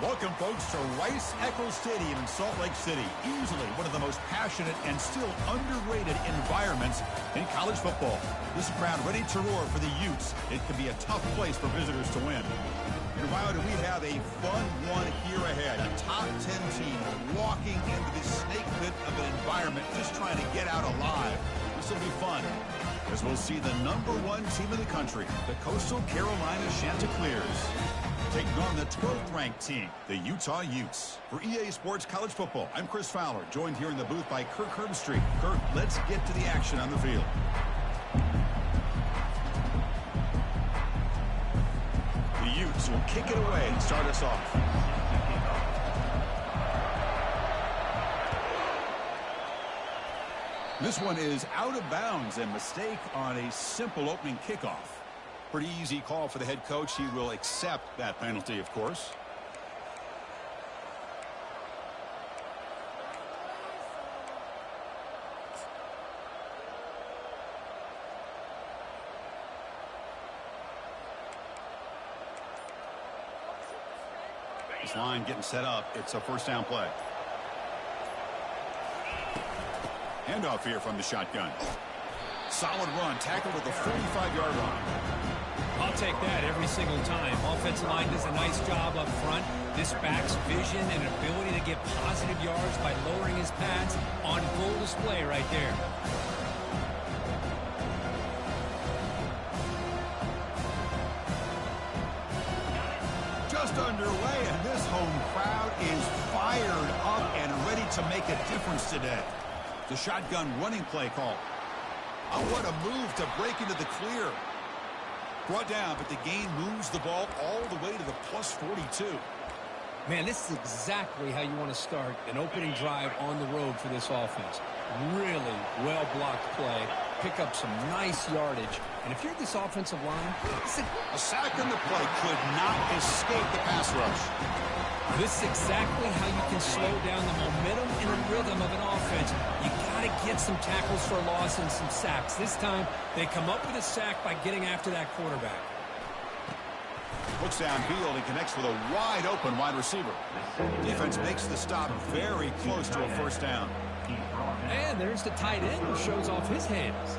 Welcome, folks, to Rice-Eccles Stadium in Salt Lake City. Easily one of the most passionate and still underrated environments in college football. This crowd ready to roar for the Utes. It can be a tough place for visitors to win. And Riley, we have a fun one here ahead. A top 10 team walking into this snake pit of an environment, just trying to get out alive. This will be fun, as we'll see the #1 team in the country, the Coastal Carolina Chanticleers, taking on the 12th ranked team, the Utah Utes. For EA Sports College Football, I'm Chris Fowler, joined here in the booth by Kirk Herbstreit. Kirk, let's get to the action on the field. The Utes will kick it away and start us off. This one is out of bounds, a mistake on a simple opening kickoff. Pretty easy call for the head coach. He will accept that penalty, of course. This line getting set up. It's a first down play. Handoff here from the shotgun. Solid run, tackled at the 45-yard line. I'll take that every single time. Offensive line does a nice job up front. This back's vision and ability to get positive yards by lowering his pads on full display right there. Just underway, and this home crowd is fired up and ready to make a difference today. The shotgun running play call. Oh, what a move to break into the clear. Brought down, but the gain moves the ball all the way to the plus 42. Man, this is exactly how you want to start an opening drive on the road for this offense. Really well-blocked play. Pick up some nice yardage. And if you're this offensive line, a sack in the play could not escape the pass rush. This is exactly how you can slow down the momentum and the rhythm of an offense. You got to get some tackles for loss and some sacks. This time, they come up with a sack by getting after that quarterback. Looks downfield and connects with a wide-open wide receiver. Defense makes the stop very close to a first down. And there's the tight end who shows off his hands.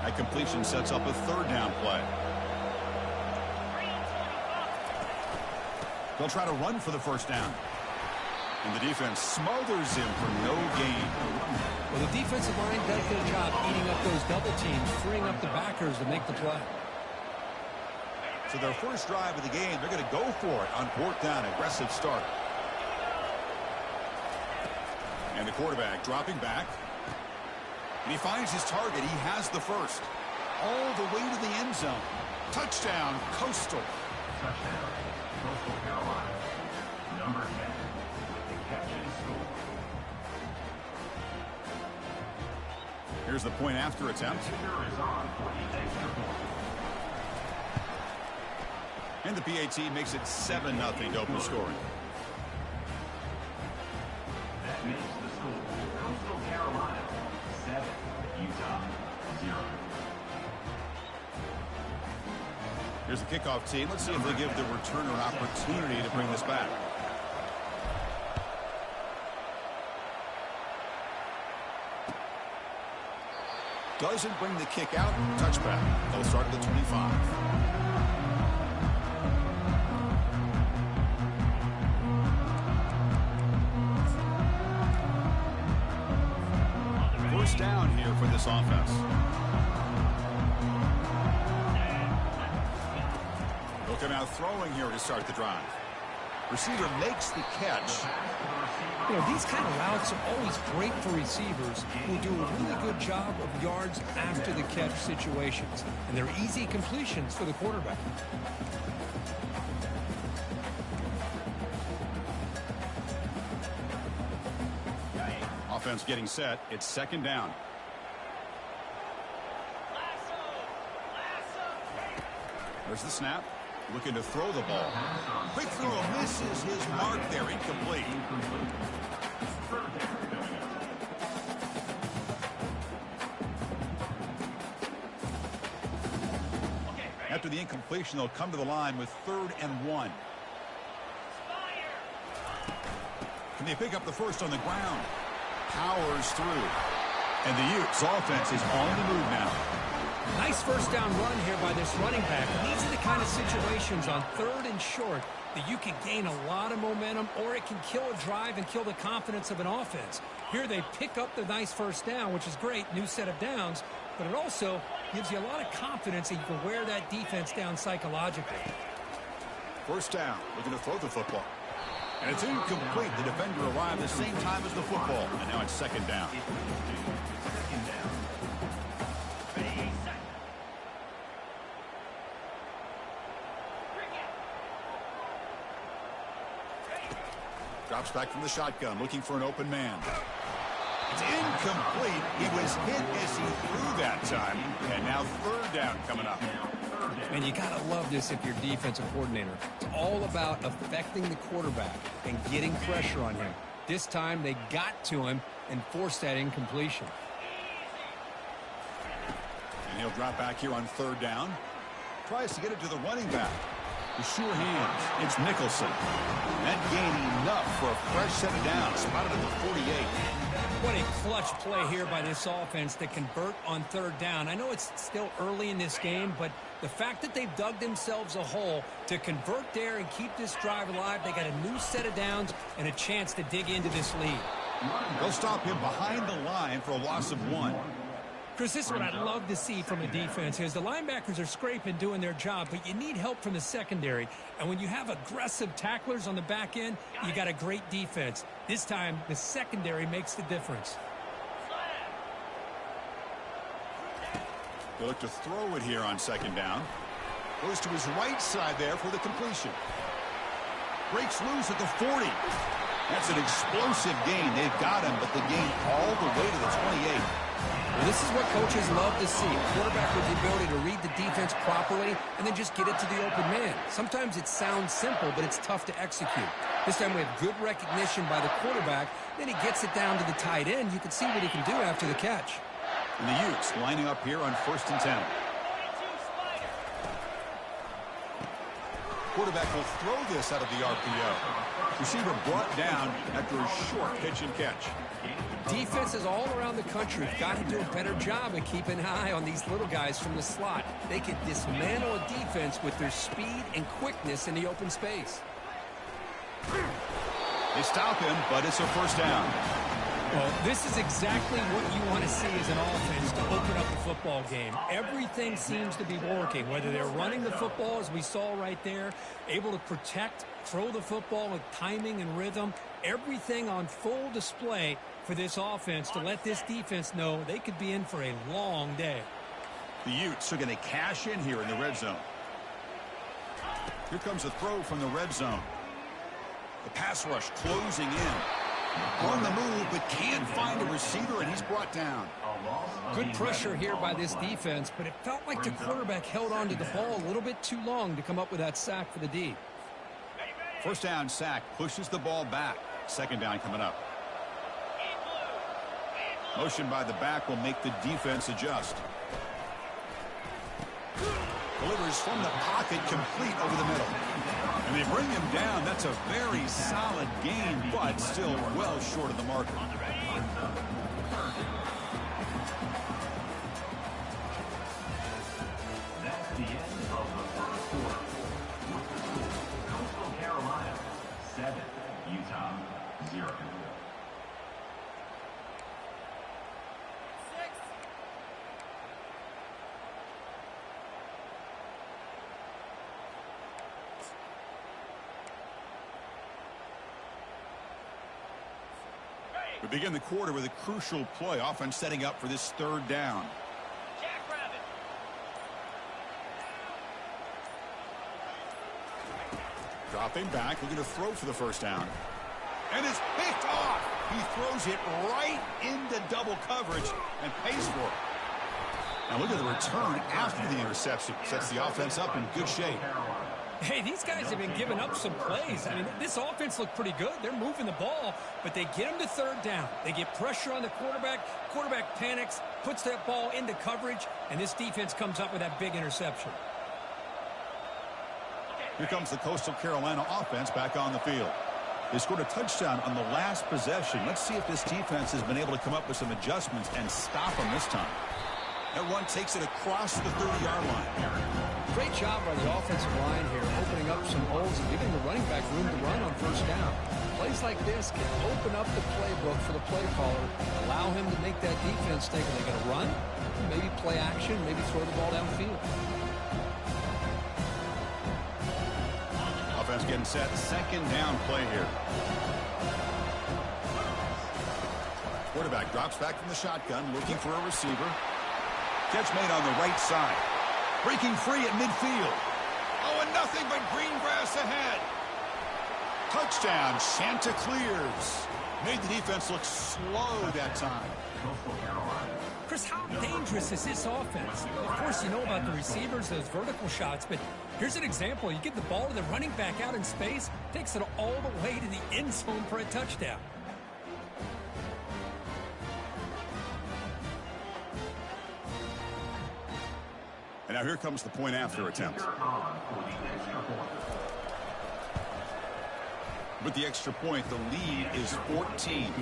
That completion sets up a third down play. They'll try to run for the first down. And the defense smothers him for no gain. Well, the defensive line does a good job eating up those double teams, freeing up the backers to make the play. So their first drive of the game, they're going to go for it on fourth down. Aggressive start. And the quarterback dropping back. And he finds his target. He has the first. All the way to the end zone. Touchdown, Coastal. Touchdown, Coastal Carolina. Number 10 with the catch and score. Here's the point after attempt. Kicker is on for the extra point. And the PAT makes it 7-0 to open scoring. That makes the score Coastal Carolina 7, Utah 0. Here's the kickoff team. Let's see if they give the returner an opportunity to bring this back. Doesn't bring the kick out. Touchback. They'll start at the 25. First down here for this offense. They'll come out throwing here to start the drive. Receiver makes the catch. You know, these kind of routes are always great for receivers who do a really good job of yards after the catch situations. And they're easy completions for the quarterback. Offense getting set. It's second down. There's the snap. Looking to throw the ball. Quick throw misses his mark there. Incomplete. After the incompletion, they'll come to the line with 3rd and 1. Can they pick up the first on the ground? Powers through. And the Utes offense is on the move now. Nice first down run here by this running back. These are the kind of situations on 3rd and short that you can gain a lot of momentum, or it can kill a drive and kill the confidence of an offense. Here they pick up the nice first down, which is great, new set of downs, but it also gives you a lot of confidence that you can wear that defense down psychologically. First down, looking to throw the football. And it's incomplete. The defender arrived the same time as the football, and now it's 2nd down. Drops back from the shotgun, looking for an open man. It's incomplete. He was hit as he threw that time. And now 3rd down coming up. And you got to love this if you're defensive coordinator. It's all about affecting the quarterback and getting pressure on him. This time they got to him and forced that incompletion. And he'll drop back here on 3rd down. Tries to get it to the running back. The sure hands. It's Nicholson. That gained enough for a fresh set of downs. Spotted at the 48. What a clutch play here by this offense to convert on 3rd down. I know it's still early in this game, but the fact that they've dug themselves a hole to convert there and keep this drive alive, they got a new set of downs and a chance to dig into this lead. They'll stop him behind the line for a loss of 1. Chris, this is what I'd love to see from a defense is the linebackers are scraping, doing their job, but you need help from the secondary. And when you have aggressive tacklers on the back end, you got a great defense. This time, the secondary makes the difference. They look to throw it here on 2nd down. Goes to his right side there for the completion. Breaks loose at the 40. That's an explosive gain. They've got him, but the gain all the way to the 28. Well, this is what coaches love to see. A quarterback with the ability to read the defense properly and then just get it to the open man. Sometimes it sounds simple, but it's tough to execute. This time we have good recognition by the quarterback. Then he gets it down to the tight end. You can see what he can do after the catch. And the Utes lining up here on 1st and 10. Quarterback will throw this out of the RPO. Receiver brought down after a short pitch and catch. Defenses all around the country have got to do a better job of keeping an eye on these little guys from the slot. They can dismantle a defense with their speed and quickness in the open space. They stop him, but it's a 1st down. Well, this is exactly what you want to see as an offense to open up the football game. Everything seems to be working, whether they're running the football, as we saw right there, able to protect, throw the football with timing and rhythm, everything on full display for this offense to let this defense know they could be in for a long day. The Utes are going to cash in here in the red zone. Here comes a throw from the red zone. The pass rush closing in. On the move, but can't find a receiver, and he's brought down. Good pressure here by this defense, but it felt like the quarterback held on to the ball a little bit too long to come up with that sack for the D. 1st down sack, pushes the ball back. 2nd down coming up. Motion by the back will make the defense adjust. Delivers from the pocket, complete over the middle. And they bring him down. That's a very solid gain, but still well short of the marker. That's the end of the 1st quarter. Coastal Carolina 7, Utah 0. We begin the quarter with a crucial play, offense setting up for this 3rd down. Dropping back, looking to throw for the 1st down. And it's picked off. He throws it right into double coverage and pays for it. Now look at the return after the interception. Sets the offense up in good shape. Hey, these guys have been giving up some plays. I mean, this offense looked pretty good. They're moving the ball, but they get them to 3rd down. They get pressure on the quarterback. Quarterback panics, puts that ball into coverage, and this defense comes up with that big interception. Here comes the Coastal Carolina offense back on the field. They scored a touchdown on the last possession. Let's see if this defense has been able to come up with some adjustments and stop them this time. That run takes it across the 30-yard line. Great job by the offensive line here, opening up some holes and giving the running back room to run on first down. Plays like this can open up the playbook for the play caller, allow him to make that defense think, are they going to run? Maybe play action, maybe throw the ball downfield. Offense getting set. Second down play here. Quarterback drops back from the shotgun, looking for a receiver. Catch made on the right side. Breaking free at midfield. Oh, and nothing but green grass ahead. Touchdown, Chanticleers. Made the defense look slow that time. Chris, how dangerous is this offense? Of course, you know about the receivers, those vertical shots, but here's an example. You give the ball to the running back out in space, takes it all the way to the end zone for a touchdown. And now here comes the point after attempt. With the extra point, the lead is 14.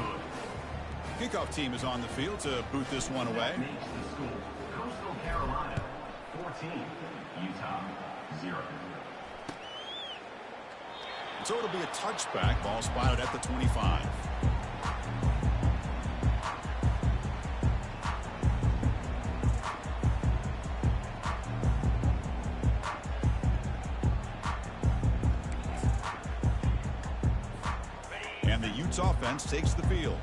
Kickoff team is on the field to boot this one away. Coastal Carolina 14, Utah 0. So it'll be a touchback. Ball spotted at the 25. And the Utes offense takes the field.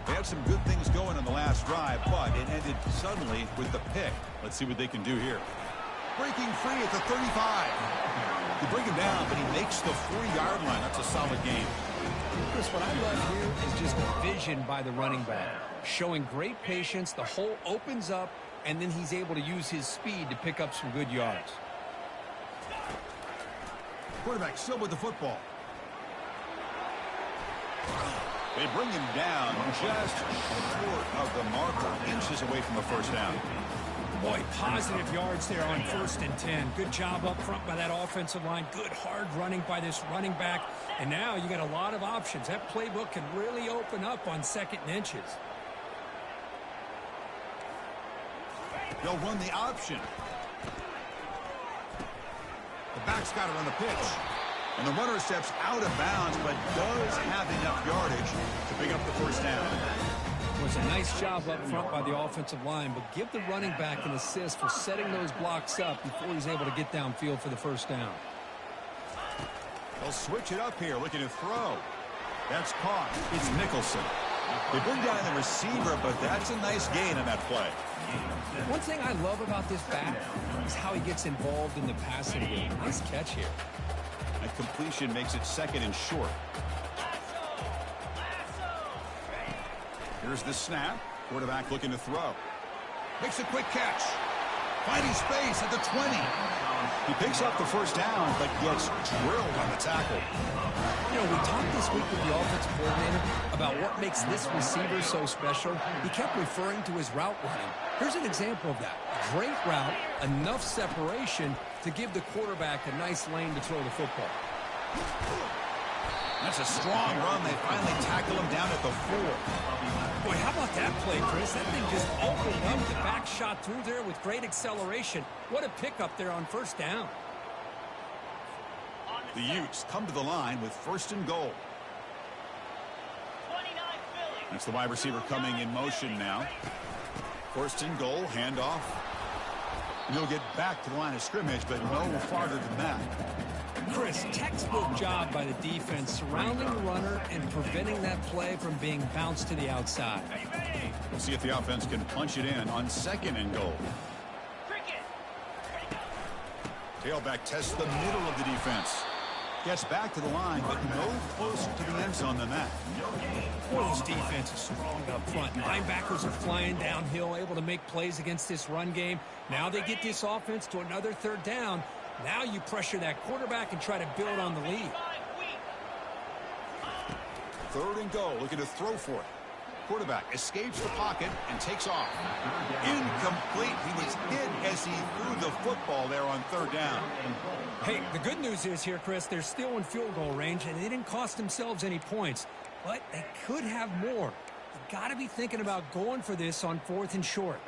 They had some good things going on the last drive, but it ended suddenly with the pick. Let's see what they can do here. Breaking free at the 35. They bring him down, but he makes the 4-yard line. That's a solid game. Chris, what I love here is just the vision by the running back. Showing great patience, the hole opens up, and then he's able to use his speed to pick up some good yards. Quarterback still with the football. They bring him down just short of the marker, inches away from a first down. Boy, positive yards there on 1st and 10. Good job up front by that offensive line. Good hard running by this running back. And now you got a lot of options. That playbook can really open up on 2nd and inches. They'll run the option. The back's got it on the pitch. And the runner steps out of bounds, but does have enough yardage to pick up the first down. It was a nice job up front by the offensive line, but give the running back an assist for setting those blocks up before he's able to get downfield for the first down. They'll switch it up here, looking to throw. That's caught. It's Nicholson. They bring down the receiver, but that's a nice gain on that play. One thing I love about this back is how he gets involved in the passing game. Nice catch here. That completion makes it 2nd and short. Here's the snap. Quarterback looking to throw. Makes a quick catch. Finding space at the 20. He picks up the first down, but gets drilled on the tackle. You know, we talked this week with the offensive coordinator about what makes this receiver so special. He kept referring to his route running. Here's an example of that. Great route, enough separation to give the quarterback a nice lane to throw the football. That's a strong run. They finally tackle him down at the 4. Boy, how about that play, Chris? That thing just opened up. The back shot through there with great acceleration. What a pickup there on first down. The Utes come to the line with 1st and goal. That's the wide receiver coming in motion now. 1st and goal, handoff. And he'll get back to the line of scrimmage, but no farther than that. Chris, textbook job by the defense surrounding the runner and preventing that play from being bounced to the outside. We'll see if the offense can punch it in on 2nd and goal. Tailback tests the middle of the defense. Gets back to the line, but no closer to the end zone than that. Boy, this defense is strong up front. Linebackers are flying downhill, able to make plays against this run game. Now they get this offense to another 3rd down. Now you pressure that quarterback and try to build on the lead. 3rd and goal, looking to throw for it. Quarterback escapes the pocket and takes off. Incomplete. He was hit as he threw the football there on third down. Hey, the good news is here, Chris, they're still in field goal range, and they didn't cost themselves any points. But they could have more. You've got to be thinking about going for this on 4th and short.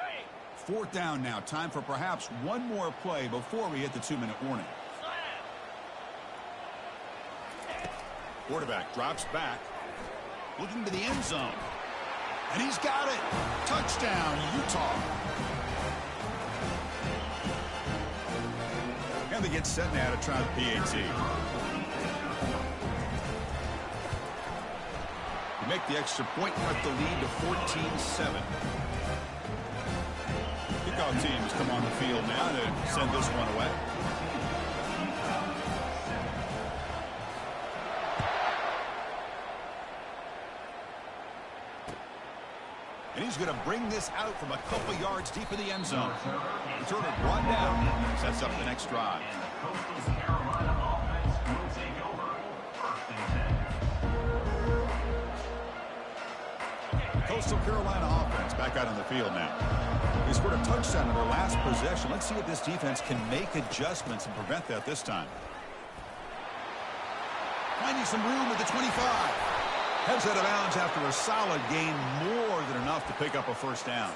Fourth down now. Time for perhaps one more play before we hit the 2-minute warning. Quarterback drops back, looking to the end zone. And he's got it. Touchdown, Utah. And they get set now to try the PAT. They make the extra point, cut the lead to 14-7. Kickoff teams come on the field now to send this one away. And he's going to bring this out from a couple yards deep in the end zone. Returner brought down. Sets up the next drive. Coastal Carolina offense will take over. 1st and 10. Coastal Carolina offense back out on the field now. They scored a touchdown in their last possession. Let's see if this defense can make adjustments and prevent that this time. Finding some room at the 25. Heads out of bounds after a solid gain, more than enough to pick up a first down.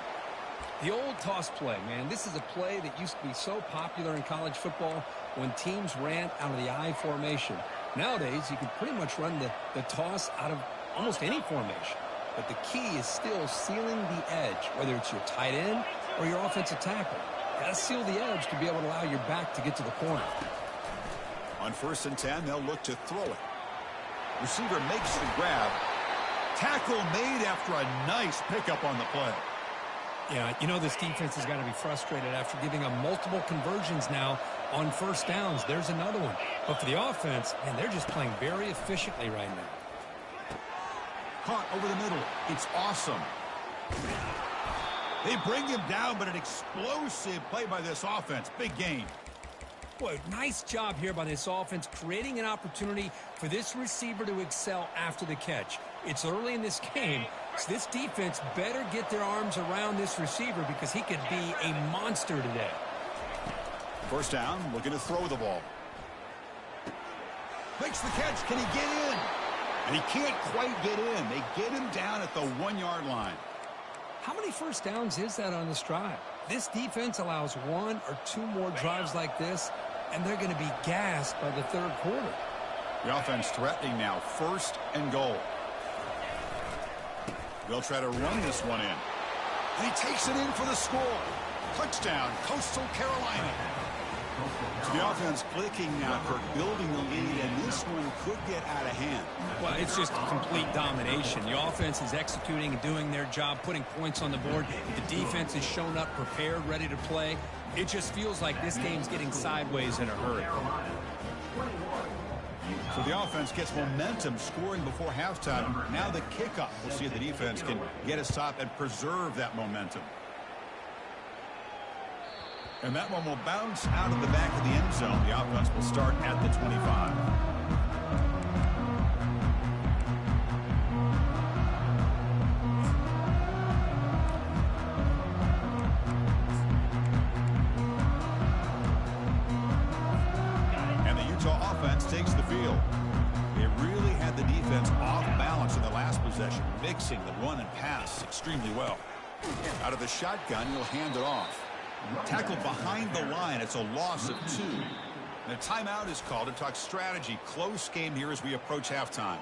The old toss play, man. This is a play that used to be so popular in college football when teams ran out of the I formation. Nowadays, you can pretty much run the toss out of almost any formation. But the key is still sealing the edge, whether it's your tight end or your offensive tackle. Got to seal the edge to be able to allow your back to get to the corner. On 1st and 10, they'll look to throw it. Receiver makes the grab. Tackle made after a nice pickup on the play. Yeah, you know this defense has got to be frustrated after giving them multiple conversions now on first downs. There's another one. But for the offense, man, they're just playing very efficiently right now. Caught over the middle. It's awesome. They bring him down, but an explosive play by this offense. Big gain. Boy, nice job here by this offense, creating an opportunity for this receiver to excel after the catch. It's early in this game, so this defense better get their arms around this receiver because he could be a monster today. First down, looking to throw the ball. Makes the catch. Can he get in? And he can't quite get in. They get him down at the 1-yard line. How many first downs is that on this drive? This defense allows 1 or 2 more drives like this, and they're going to be gassed by the 3rd quarter. The offense threatening now, 1st and goal. They'll try to run this one in. And he takes it in for the score. Touchdown, Coastal Carolina. So the offense clicking now for building the lead, and this one could get out of hand. Well, it's just complete domination. The offense is executing and doing their job, putting points on the board. The defense has shown up prepared, ready to play. It just feels like this game's getting sideways in a hurry. So the offense gets momentum, scoring before halftime. Now the kickoff. We'll see if the defense can get a stop and preserve that momentum. And that one will bounce out of the back of the end zone. The offense will start at the 25. And the Utah offense takes the field. They really had the defense off balance in the last possession, mixing the run and pass extremely well. Out of the shotgun, he'll hand it off. Tackled behind the line. It's a loss of 2. And a timeout is called to talk strategy. Close game here as we approach halftime.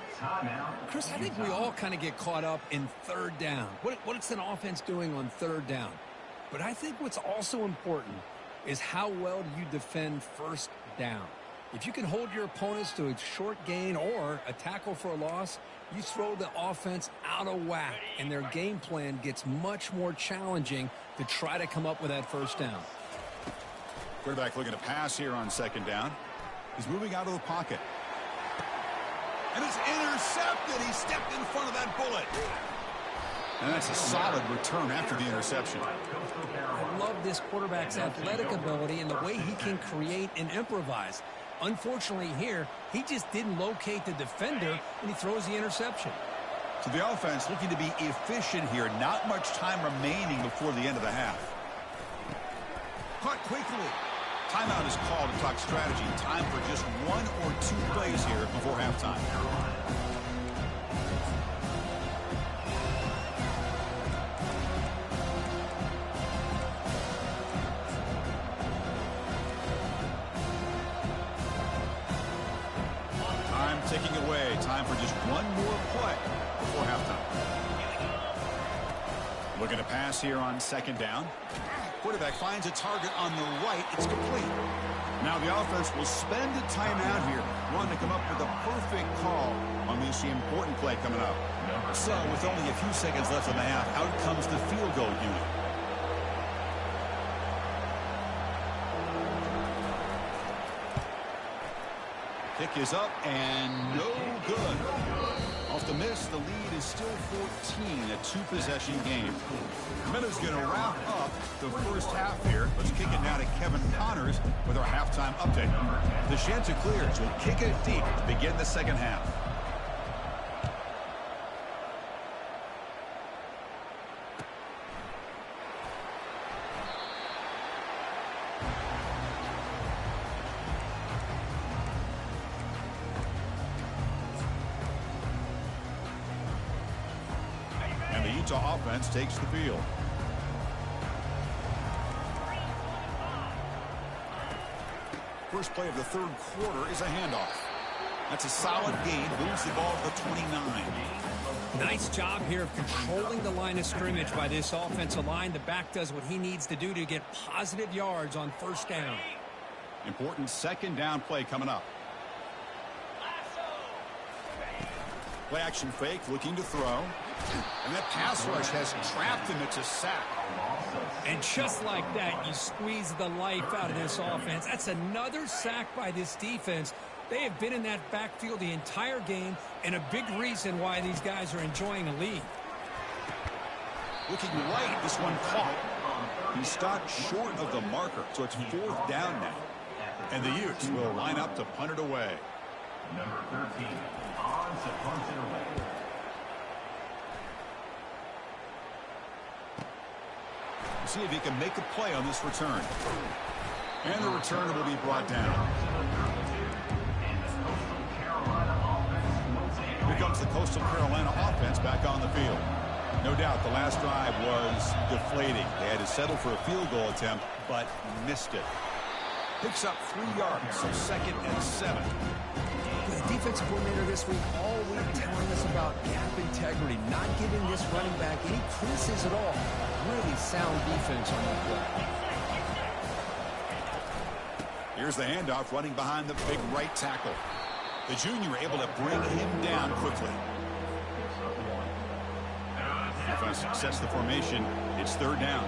Chris, I think we all kind of get caught up in 3rd down. What's an offense doing on 3rd down? But I think what's also important is how well do you defend 1st down. If you can hold your opponents to a short gain or a tackle for a loss, you throw the offense out of whack, and their game plan gets much more challenging to try to come up with that 1st down. Quarterback looking to pass here on 2nd down. He's moving out of the pocket. And it's intercepted. He stepped in front of that bullet. And that's a solid return after the interception. I love this quarterback's athletic ability and the way he can create and improvise. Unfortunately here, he just didn't locate the defender, and he throws the interception. So the offense looking to be efficient here. Not much time remaining before the end of the half. Caught quickly. Timeout is called to talk strategy. Time for just 1 or 2 plays here before halftime. Time ticking away. Time for just 1 more play before halftime. Looking to pass here on 2nd down. Quarterback finds a target on the right. It's complete. Now the offense will spend a timeout here, wanting to come up with a perfect call on this important play coming up. So with only a few seconds left in the half, out comes the field goal unit. Kick is up and no good. Off the miss, the lead is still 14, a 2-possession game. Meadow's going to wrap up the first half here. Let's kick it now to Kevin Connors with our halftime update. The Chanticleers will kick it deep to begin the second half. And the Utah offense takes the field. First play of the 3rd quarter is a handoff. That's a solid gain. Moves the ball to the 29. Nice job here of controlling the line of scrimmage by this offensive line. The back does what he needs to do to get positive yards on 1st down. Important 2nd down play coming up. Play action fake, looking to throw. And that pass rush has trapped him. It's a sack. And just like that, you squeeze the life out of this offense. That's another sack by this defense. They have been in that backfield the entire game, and a big reason why these guys are enjoying a lead. Looking right, this one caught. He stopped short of the marker, so it's 4th down now. And the Utes will line up to punt it away. Number 13, on to punt it away. See if he can make a play on this return. And the return will be brought down. Here comes the Coastal Carolina offense back on the field. No doubt the last drive was deflating. They had to settle for a field goal attempt, but missed it. Picks up 3 yards, so 2nd and 7. The defensive coordinator this week all week telling us about gap integrity, not giving this running back any creases at all. Really sound defense on that play. Here's the handoff running behind the big right tackle. The junior able to bring him down quickly. Offense sets the formation. It's 3rd down.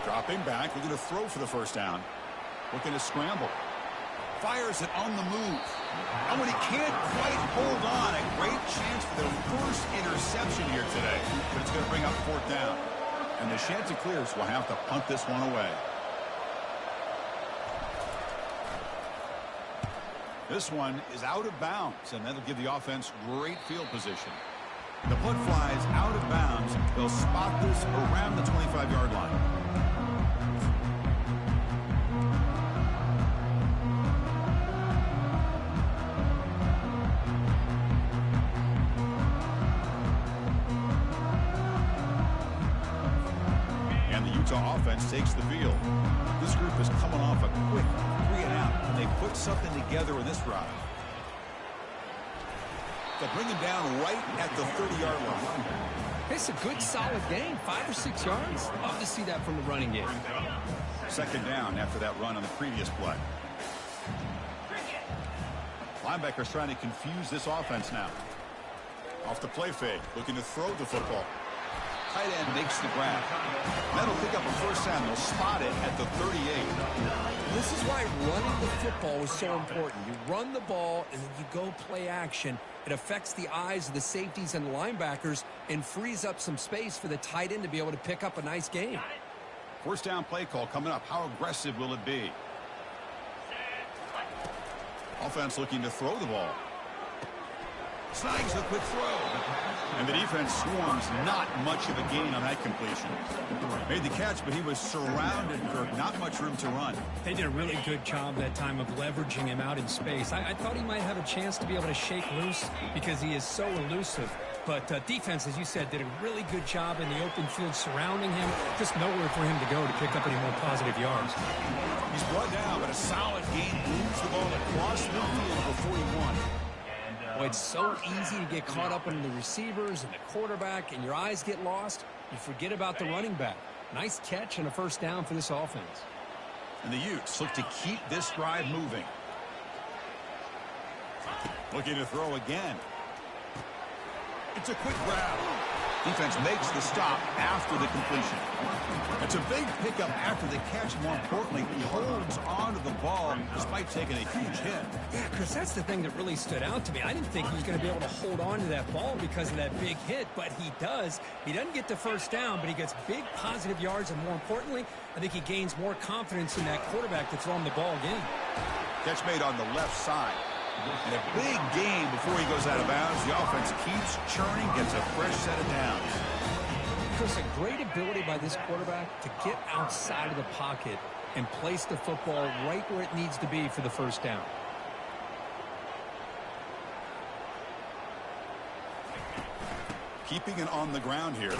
Dropping back, looking to throw for the 1st down. Looking to scramble. Fires it on the move. And when he can't quite hold on, a great chance for the first interception here today. But it's going to bring up 4th down. And the Chanticleers will have to punt this one away. This one is out of bounds, and that'll give the offense great field position. The punt flies out of bounds. They'll spot this around the 25-yard line. Utah offense takes the field. This group is coming off a quick 3-and-out, and they put something together in this drive. They'll bring him down right at the 30-yard line. It's a good, solid game, 5 or 6 yards. Love to see that from the running game. 2nd down after that run on the previous play. Linebackers trying to confuse this offense now. Off the play fake, looking to throw the football. Tight end makes the grab. That'll pick up a 1st down. They'll spot it at the 38. This is why running the football is so important. You run the ball and then you go play action. It affects the eyes of the safeties and linebackers and frees up some space for the tight end to be able to pick up a nice game. 1st down play call coming up. How aggressive will it be? Offense looking to throw the ball. Snags the quick throw. And the defense swarms, not much of a gain on that completion. Made the catch, but he was surrounded, Kirk. Not much room to run. They did a really good job that time of leveraging him out in space. I thought he might have a chance to be able to shake loose because he is so elusive. But defense, as you said, did a really good job in the open field surrounding him. Just nowhere for him to go to pick up any more positive yards. He's brought down, but a solid gain moves the ball across the field for 41. Boy, it's so easy to get caught up in the receivers and the quarterback, and your eyes get lost. You forget about the running back. Nice catch and a first down for this offense. And the Utes look to keep this drive moving. Looking to throw again. It's a quick grab. Defense makes the stop after the completion. It's a big pickup after the catch. More importantly, he holds on to the ball despite taking a huge hit. Yeah, Chris, that's the thing that really stood out to me. I didn't think he was going to be able to hold on to that ball because of that big hit, but he does. He doesn't get the first down, but he gets big positive yards, and more importantly, I think he gains more confidence in that quarterback to throw him the ball again. Catch made on the left side. And a big gain before he goes out of bounds. The offense keeps churning, gets a fresh set of downs. Chris, a great ability by this quarterback to get outside of the pocket and place the football right where it needs to be for the first down. Keeping it on the ground here.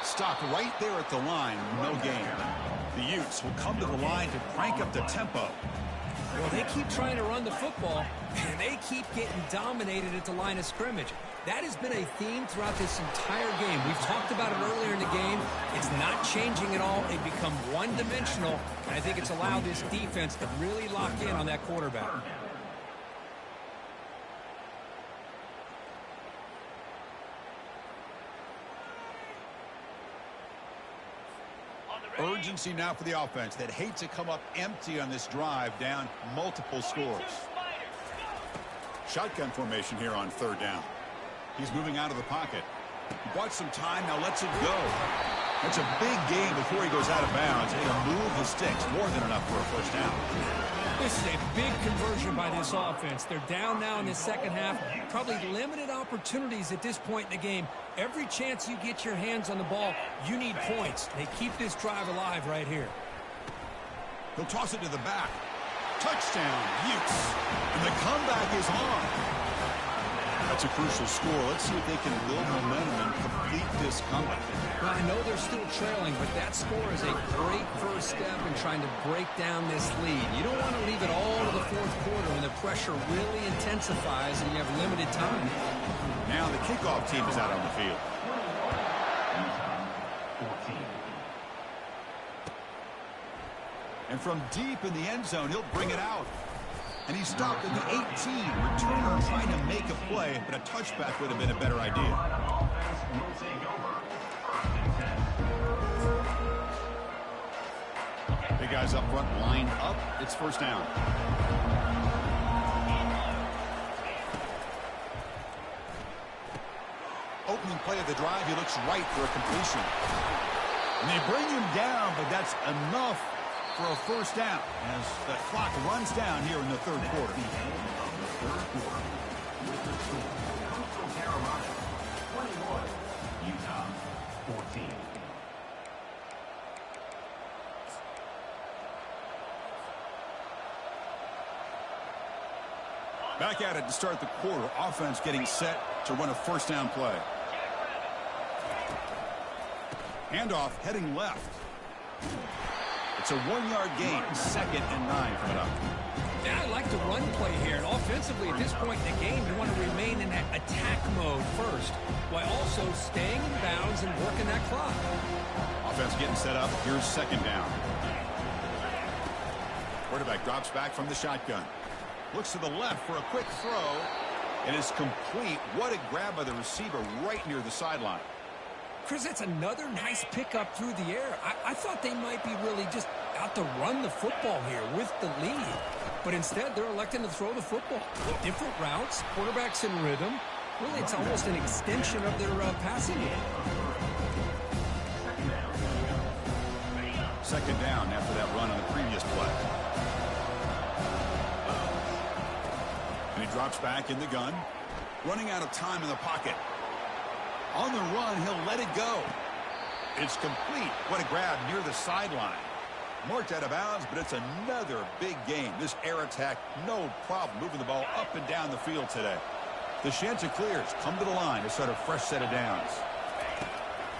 Stopped right there at the line. No gain. The Utes will come to the line to crank up the tempo. Well, they keep trying to run the football, and they keep getting dominated at the line of scrimmage. That has been a theme throughout this entire game. We've talked about it earlier in the game. It's not changing at all. They've become one-dimensional, and I think it's allowed this defense to really lock in on that quarterback. Urgency now for the offense that hate to come up empty on this drive, down multiple scores. Shotgun formation here on third down. He's moving out of the pocket. He bought some time, now lets it go. That's a big gain before he goes out of bounds. And he'll move the sticks, more than enough for a first down. This is a big conversion by this offense. They're down now in the second half. Probably limited opportunities at this point in the game. Every chance you get your hands on the ball, you need points. They keep this drive alive right here. He'll toss it to the back. Touchdown, Utes. And the comeback is on. That's a crucial score. Let's see if they can build momentum and complete this comeback. Well, I know they're still trailing, but that score is a great first step in trying to break down this lead. You don't want to leave it all to the fourth quarter when the pressure really intensifies and you have limited time. Now the kickoff team is out on the field. And from deep in the end zone, he'll bring it out. And he stopped at the 18. Returner trying to make a play, but a touchback would have been a better idea. Big guys up front, lined up. It's first down. Opening play of the drive, he looks right for a completion. And they bring him down, but that's enough for a first down as the clock runs down here in the third quarter. Coastal Carolina, 21, Utah, 14. Back at it to start the quarter. Offense getting set to run a first down play. Handoff heading left. It's a 1-yard gain, 2nd and 9 coming up. Yeah, I like the run play here. And offensively, at this point in the game, you want to remain in that attack mode first, while also staying in bounds and working that clock. Offense getting set up. Here's 2nd down. Quarterback drops back from the shotgun. Looks to the left for a quick throw. And it's complete. What a grab by the receiver right near the sideline. Chris, that's another nice pickup through the air. I thought they might be really just out to run the football here with the lead. But instead, they're electing to throw the football. Different routes, quarterbacks in rhythm. Really, it's almost an extension of their passing game. 2nd down after that run on the previous play. And he drops back in the gun. running out of time in the pocket. On the run, he'll let it go. It's complete. What a grab near the sideline. Marked out of bounds, but it's another big game. This air attack, no problem moving the ball up and down the field today. The Shanta Clears come to the line to start a fresh set of downs.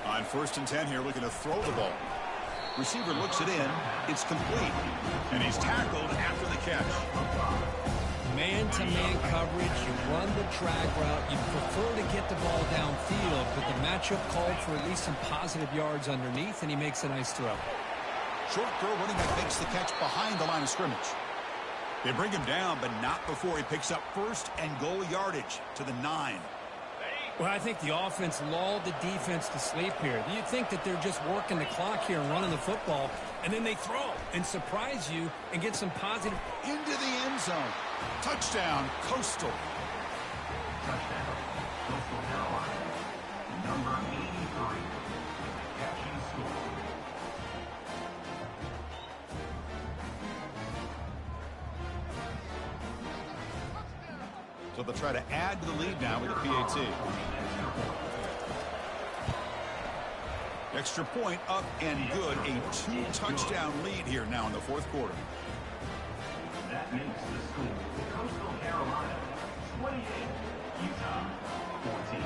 On 1st and 10 here, looking to throw the ball. Receiver looks it in. It's complete. And he's tackled after the catch. Man-to-man coverage, you run the drag route. You prefer to get the ball downfield, but the matchup called for at least some positive yards underneath, and he makes a nice throw. Short throw, running back makes the catch behind the line of scrimmage. They bring him down, but not before he picks up 1st and goal yardage to the 9. Well, I think the offense lulled the defense to sleep here. You'd think that they're just working the clock here and running the football, and then they throw and surprise you and get some positive. Into the end zone. Touchdown, Coastal. Touchdown, Coastal Carolina. Number 83. Catch and score. So they'll try to add to the lead now with a PAT. Extra point up and good. A 2-touchdown lead here now in the 4th quarter. That makes the score Coastal Carolina 28, Utah 14.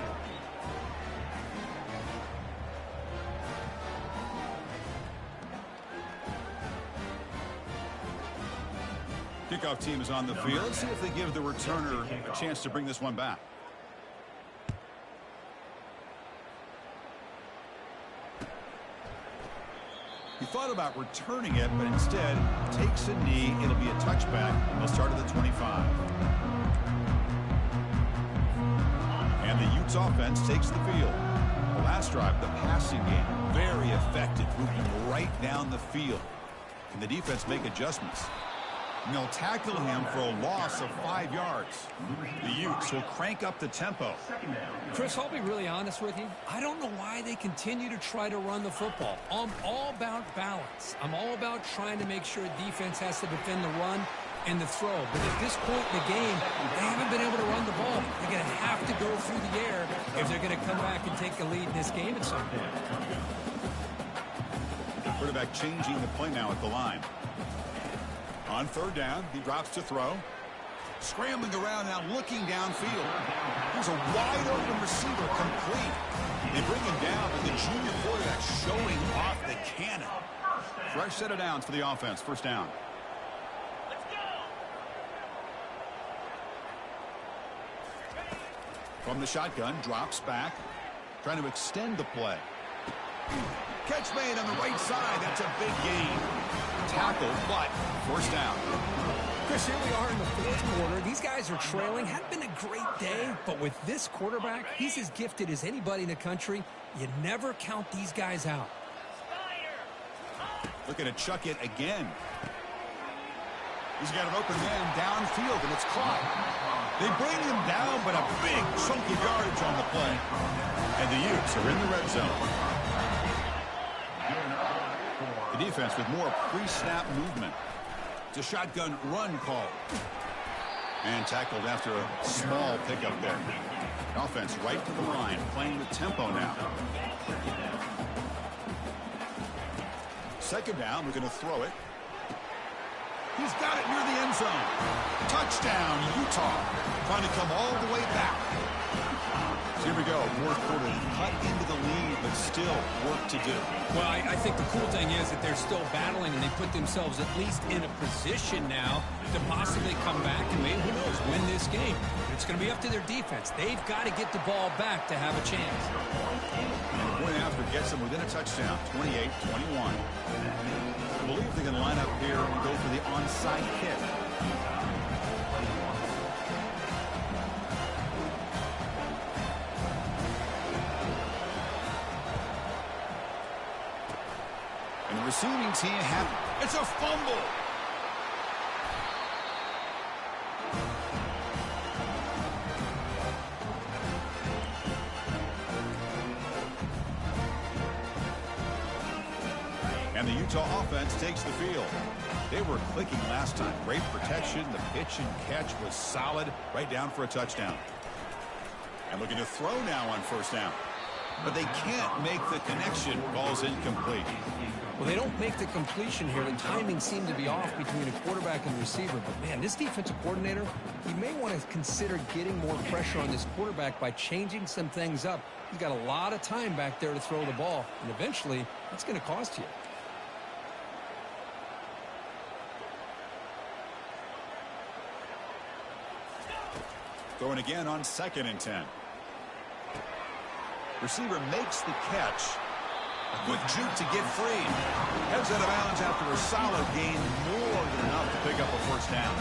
Kickoff team is on the field. Let's see if they give the returner a chance to bring this one back. He thought about returning it, but instead takes a knee. It'll be a touchback. They'll start at the 25. And the Utes offense takes the field. The last drive, the passing game, very effective, moving right down the field. Can the defense make adjustments? And they'll tackle him for a loss of 5 yards. The Utes will crank up the tempo. Chris, I'll be really honest with you. I don't know why they continue to try to run the football. I'm all about balance. I'm all about trying to make sure defense has to defend the run and the throw. But at this point in the game, they haven't been able to run the ball. They're going to have to go through the air if they're going to come back and take the lead in this game at some point. Quarterback changing the play now at the line. On 3rd down, he drops to throw. Scrambling around now, looking downfield. There's a wide-open receiver, complete. They bring him down, but the junior quarterback showing off the cannon. Fresh set of downs for the offense. 1st down. From the shotgun, drops back. Trying to extend the play. Catch made on the right side. That's a big gain. Tackle, but 1st down. Chris, here we are in the 4th quarter. These guys are trailing. Hadn't been a great day, but with this quarterback, he's as gifted as anybody in the country. You never count these guys out. Looking to chuck it again. He's got an open man downfield, and it's caught. They bring him down, but a big chunk of yardage on the play. And the Utes are in the red zone. The defense with more pre-snap movement. It's a shotgun run call. And tackled after a small pickup there. Offense right to the line, playing with tempo now. 2nd down, we're going to throw it. He's got it near the end zone. Touchdown, Utah. Trying to come all the way back. So here we go, 4th quarter, cut into the lead, but still work to do. Well, I think the cool thing is that they're still battling, and they put themselves at least in a position now to possibly come back and maybe, who knows, win this game. It's going to be up to their defense. They've got to get the ball back to have a chance. And the point after gets them within a touchdown, 28-21. I believe they can line up here and go for the onside kick. And the receiving team it's a fumble. And the Utah offense takes the field. They were clicking last time. Great protection. The pitch and catch was solid. Right down for a touchdown. And looking to throw now on first down. But they can't make the connection. Ball's incomplete. Well, they don't make the completion here. The timing seemed to be off between a quarterback and receiver. But, man, this defensive coordinator, he may want to consider getting more pressure on this quarterback by changing some things up. He's got a lot of time back there to throw the ball. And eventually, that's going to cost you. Throwing again on 2nd and 10. Receiver makes the catch. A quick juke to get free. Heads out of bounds after a solid gain, more than enough to pick up a first down.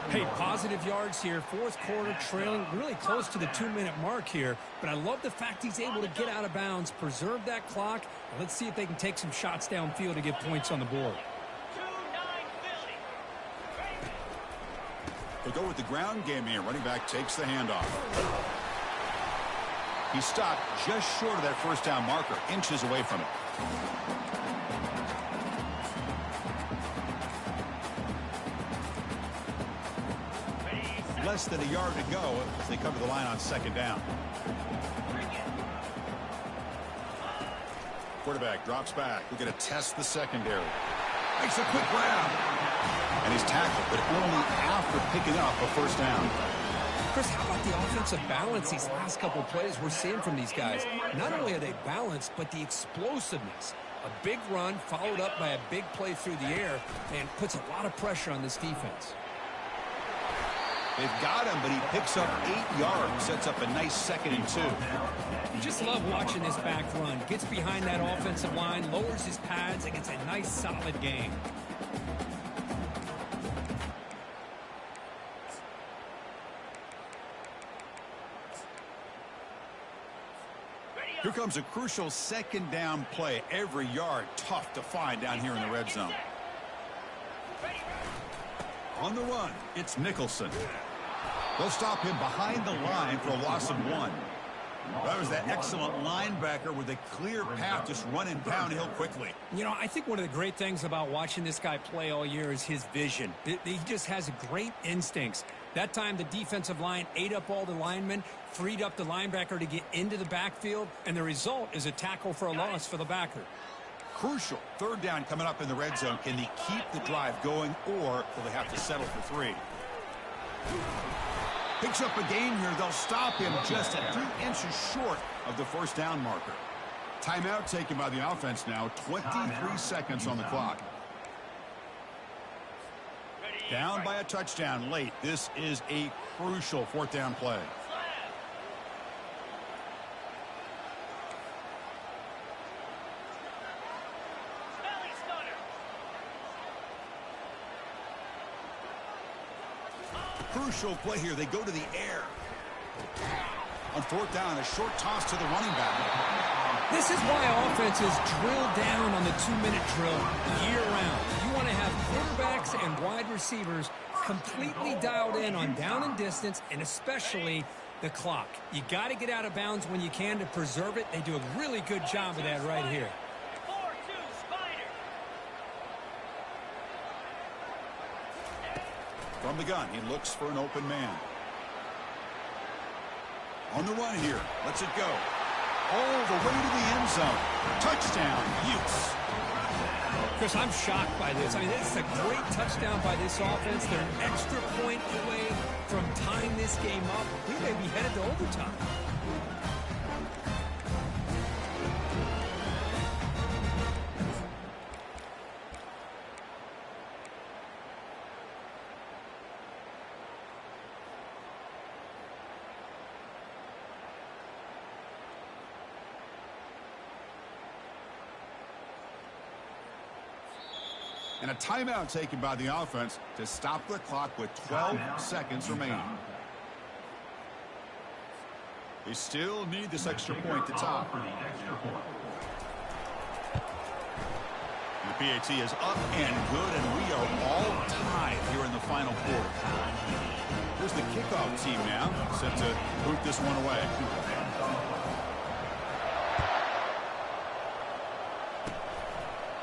Hey, positive yards here. Fourth quarter trailing really close to the 2-minute mark here. But I love the fact he's able to get out of bounds, preserve that clock. And let's see if they can take some shots downfield to get points on the board. They'll go with the ground game here. Running back takes the handoff. He stopped just short of that first down marker, inches away from it. Less than a yard to go as they cover the line on 2nd down. Quarterback drops back. We're going to test the secondary. Makes a quick grab. And he's tackled, but only after picking up a first down. Chris, how about the offensive balance these last couple plays we're seeing from these guys? Not only are they balanced, but the explosiveness. A big run followed up by a big play through the air, and puts a lot of pressure on this defense. They've got him, but he picks up 8 yards, sets up a nice 2nd and 2. You just love watching this back run. Gets behind that offensive line, lowers his pads, and gets a nice, solid gain. Here comes a crucial 2nd down play. Every yard tough to find down here in the red zone. On the run, it's Nicholson. They'll stop him behind the line for a loss of 1. That was that excellent linebacker with a clear path just running downhill quickly. You know, I think one of the great things about watching this guy play all year is his vision. He just has great instincts. That time the defensive line ate up all the linemen, freed up the linebacker to get into the backfield, and the result is a tackle for a loss for the backer. Crucial 3rd down coming up in the red zone. Can they keep the drive going, or will they have to settle for 3? Picks up a gain here. They'll stop him just a few inches short of the first down marker. Timeout taken by the offense now. 23 seconds on the clock. Down by a touchdown late. This is a crucial 4th down play. Crucial play here. They go to the air. On 4th down, a short toss to the running back. This is why offenses drill down on the 2-minute drill year-round. You want to have quarterbacks and wide receivers completely dialed in on down and distance, and especially the clock. You got to get out of bounds when you can to preserve it. They do a really good job of that right here. From the gun, he looks for an open man. On the run here. Lets it go. All the way to the end zone. Touchdown, Utes. Chris, I'm shocked by this. I mean, it's a great touchdown by this offense. They're an extra point away from tying this game up. We may be headed to overtime. And a timeout taken by the offense to stop the clock with 12 seconds remaining. They still need this extra point to top. The PAT is up and good, and we are all tied here in the final quarter. Here's the kickoff team now, set to boot this one away.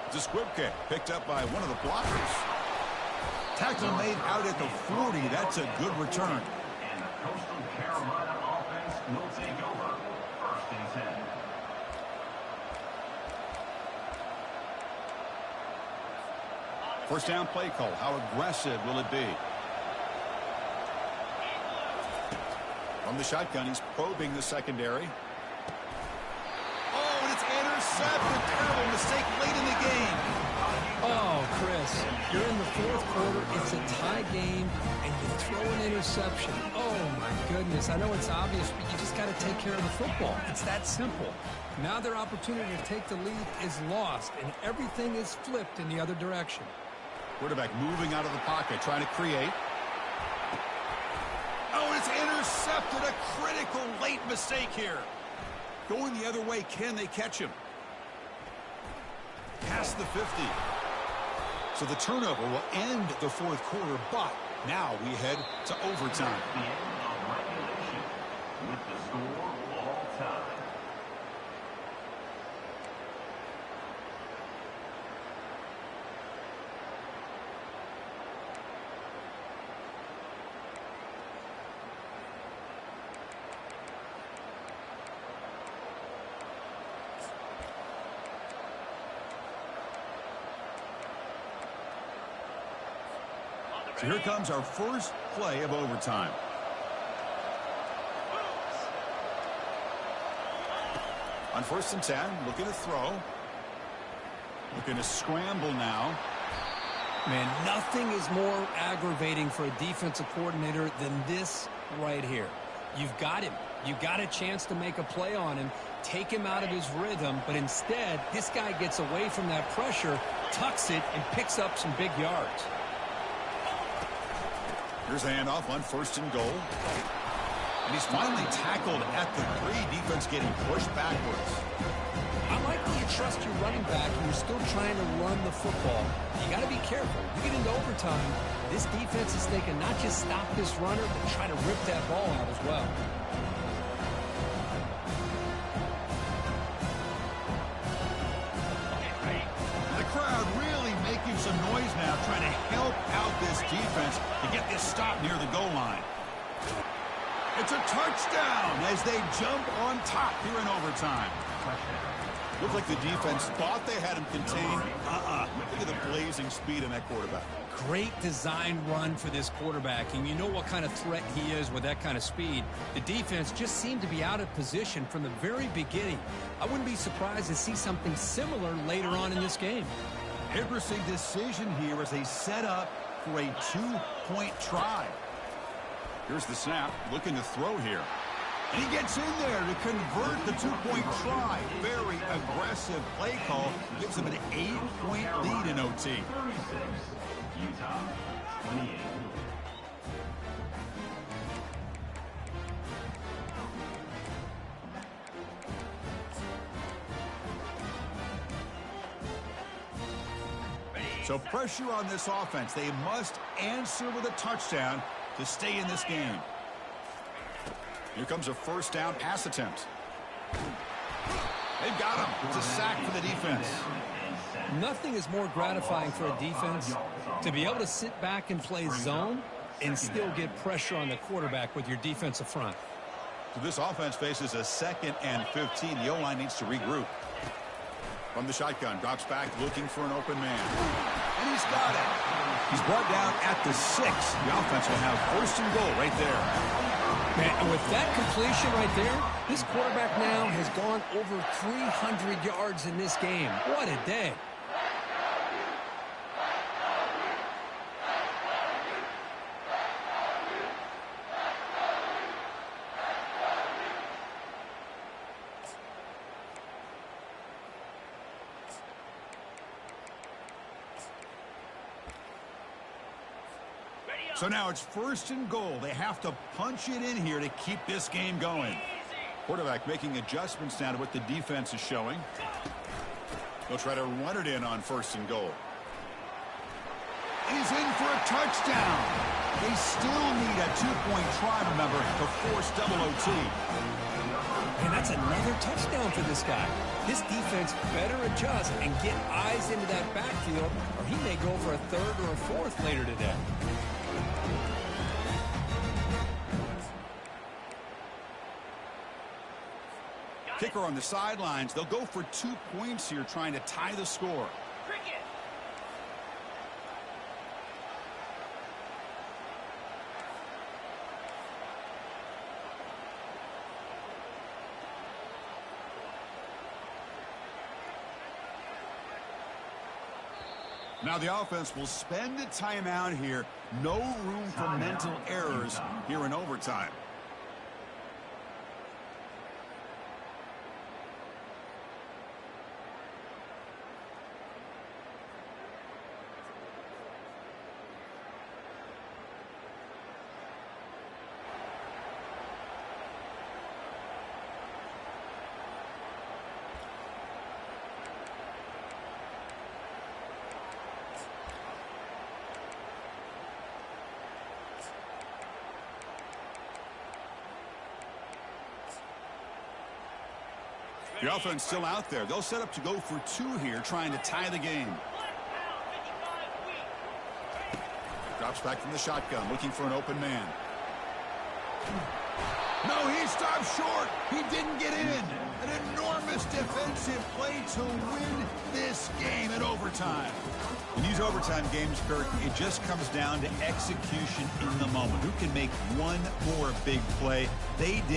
It's a squib kick picked up by one of the blockers. Tackle made out at the 40. That's a good return. And the Coastal Carolina offense will take over 1st and 10. First down play call. How aggressive will it be? From the shotgun, he's probing the secondary. Oh, and it's intercepted. Terrible mistake late in the game. Oh, Chris, you're in the fourth quarter. It's a tie game, and you throw an interception. Oh, my goodness. I know it's obvious, but you just got to take care of the football. It's that simple. Now their opportunity to take the lead is lost, and everything is flipped in the other direction. Quarterback moving out of the pocket, trying to create. Oh, it's intercepted. A critical late mistake here. Going the other way, can they catch him? Past the 50. So the turnover will end the fourth quarter, but now we head to overtime. The end of regulation with the score all time. So here comes our first play of overtime. On 1st and 10, looking to throw. Looking to scramble now. Man, nothing is more aggravating for a defensive coordinator than this right here. You've got him. You've got a chance to make a play on him, take him out of his rhythm, but instead, this guy gets away from that pressure, tucks it, and picks up some big yards. Here's a handoff on 1st and goal. And he's finally tackled at the 3. Defense getting pushed backwards. I like that you trust your running back and you're still trying to run the football. You got to be careful. You get into overtime, this defense is thinking not just stop this runner, but try to rip that ball out as well. The crowd really making some noise now, trying to help out this defense to get this stop near the goal line. It's a touchdown as they jump on top here in overtime. Looked like the defense thought they had him contained. Look at the blazing speed in that quarterback. Great design run for this quarterback, and you know what kind of threat he is with that kind of speed. The defense just seemed to be out of position from the very beginning. I wouldn't be surprised to see something similar later on in this game. Interesting decision here as they set up for a 2-point try. Here's the snap, looking to throw here. And he gets in there to convert the 2-point try. Very aggressive play call. Gives them an 8-point lead in OT. 36, Utah, 28. So pressure on this offense. They must answer with a touchdown to stay in this game. Here comes a 1st down pass attempt. They've got him. It's a sack for the defense. Nothing is more gratifying for a defense to be able to sit back and play zone and still get pressure on the quarterback with your defensive front. So this offense faces a 2nd and 15. The O-line needs to regroup. From the shotgun, drops back looking for an open man. And he's got it. He's brought down at the 6. The offense will have 1st and goal right there. Man, with that completion right there, this quarterback now has gone over 300 yards in this game. What a day. So now it's 1st and goal. They have to punch it in here to keep this game going. Quarterback making adjustments now to what the defense is showing. They'll try to run it in on 1st and goal. He's in for a touchdown. They still need a 2-point try, remember, to force double OT. And that's another touchdown for this guy. This defense better adjust and get eyes into that backfield, or he may go for a 3rd or a 4th later today. Kicker on the sidelines. They'll go for 2 points here, trying to tie the score. Now the offense will spend a timeout here. No room for mental errors here in overtime. The offense still out there. They'll set up to go for 2 here, trying to tie the game. Drops back from the shotgun, looking for an open man. No, he stopped short. He didn't get in. An enormous defensive play to win this game in overtime. In these overtime games, Kirk, it just comes down to execution in the moment. Who can make one more big play? They did it.